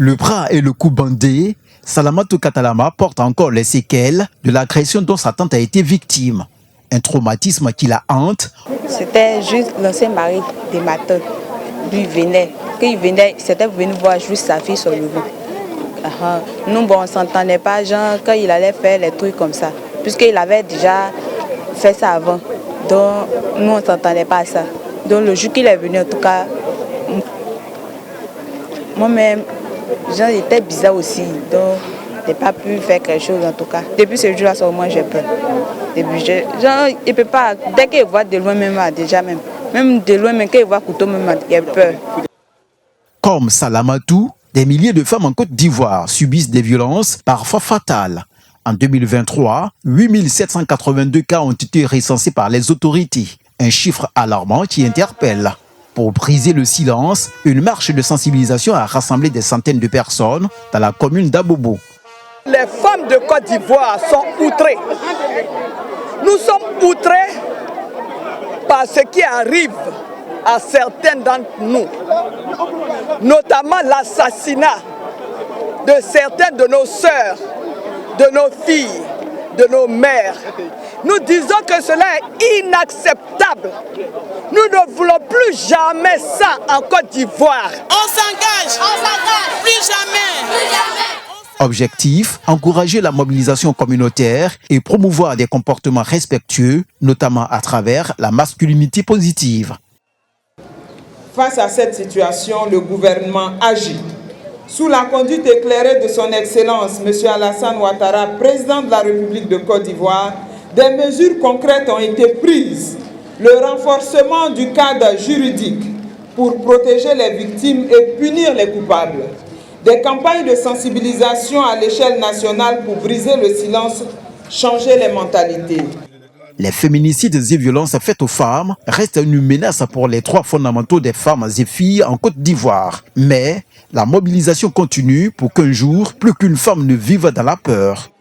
Le bras et le cou bandés, Salamatou Katalama porte encore les séquelles de l'agression dont sa tante a été victime. Un traumatisme qui la hante. C'était juste l'ancien mari de ma tante. Lui venait. Quand il venait, c'était venu voir juste sa fille sur le dos. Nous, bon, on ne s'entendait pas, genre, quand il allait faire les trucs comme ça. Puisqu'il avait déjà fait ça avant. Donc, nous, on ne s'entendait pas à ça. Donc, le jour qu'il est venu, en tout cas, moi-même, genre, j'étais bizarre aussi. Donc, je n'ai pas pu faire quelque chose, en tout cas. Depuis ce jour-là, au moins, j'ai peur. Genre, il ne peut pas, dès qu'il voit de loin, même de loin, même quand il voit couteau, même, il a peur. Comme Salamatou, des milliers de femmes en Côte d'Ivoire subissent des violences parfois fatales. En 2023, 8782 cas ont été recensés par les autorités. Un chiffre alarmant qui interpelle. Pour briser le silence, une marche de sensibilisation a rassemblé des centaines de personnes dans la commune d'Abobo. Les femmes de Côte d'Ivoire sont outrées. Nous sommes outrés par ce qui arrive à certaines d'entre nous, notamment l'assassinat de certaines de nos sœurs, de nos filles, de nos mères. Nous disons que cela est inacceptable. Nous ne voulons plus jamais ça en Côte d'Ivoire. On s'engage, plus jamais. Objectif, encourager la mobilisation communautaire et promouvoir des comportements respectueux, notamment à travers la masculinité positive. Face à cette situation, le gouvernement agit. Sous la conduite éclairée de son Excellence, M. Alassane Ouattara, président de la République de Côte d'Ivoire, des mesures concrètes ont été prises. Le renforcement du cadre juridique pour protéger les victimes et punir les coupables. Des campagnes de sensibilisation à l'échelle nationale pour briser le silence, changer les mentalités. Les féminicides et violences faites aux femmes restent une menace pour les droits fondamentaux des femmes et filles en Côte d'Ivoire. Mais la mobilisation continue pour qu'un jour, plus qu'une femme ne vive dans la peur.